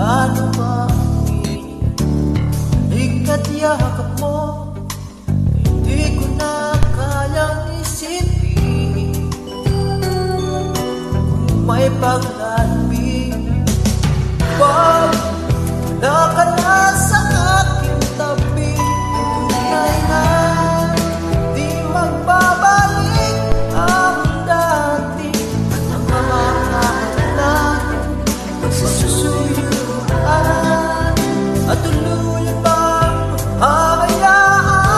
Ano ba halikat yakap mo? Hindi ko na kayang isipin kung may paglalambing. Pag wala ka na sa aking tabi, tunay na di magbabalik ang dati. Ang mga kahalan magsusuyuan at tuluyan bang hayaan?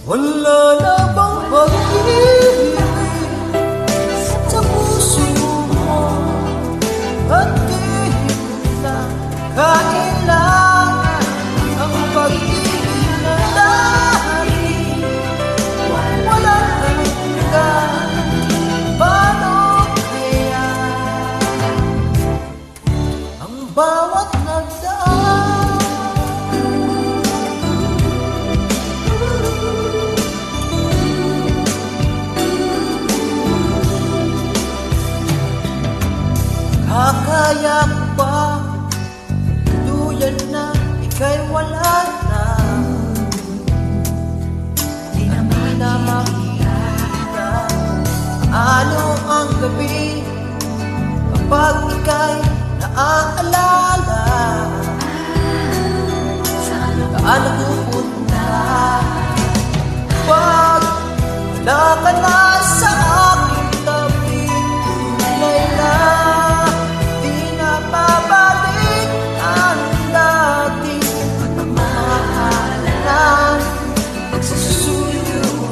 Wala na bang pag-ibig sa puso mo? At di na kailangan ang pag-ibig na dati. Walang hanggan, paano kaya ang bawat nagdaan? Kakaya ko ba tuluyan na ika'y wala na? Di na makikita ano ang gabi kapag ika'y naaalala. Saan pupunta pag wala ka na sa aking tabi? Tunay na di na babalik ang dati. At ang mga kahalan magsusuyuan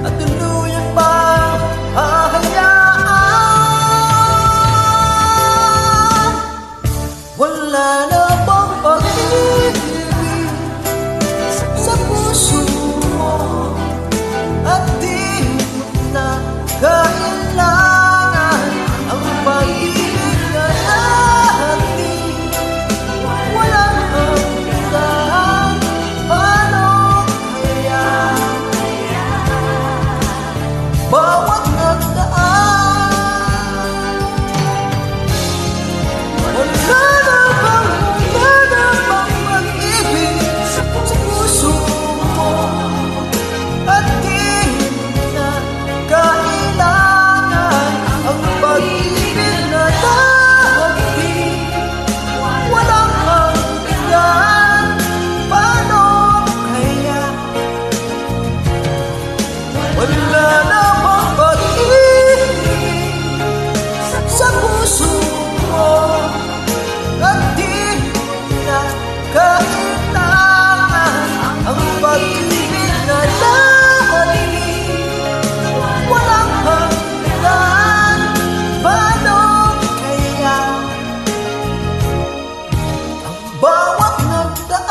at tuluyan bang hahayaan? Wala na bang pag-ibig sa puso mo? At di mo na kailangan ang pag-ibig na dati. Walang hanggan, paano kaya bawat nagdaan? Wala na bang pag-ibig sa puso mo? At di na kailangan ang pag-ibig na dati. Walang hanggan, paano kaya? Wala na bang pag-ibig sa puso mo? At di na kailangan ang pag-ibig na dati. Walang hanggan, paano kaya ang bawat nagdaan?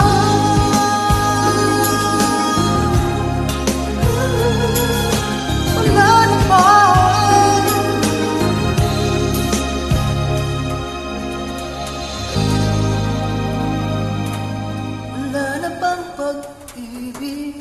Wala naman. Wala na bang pag-ibig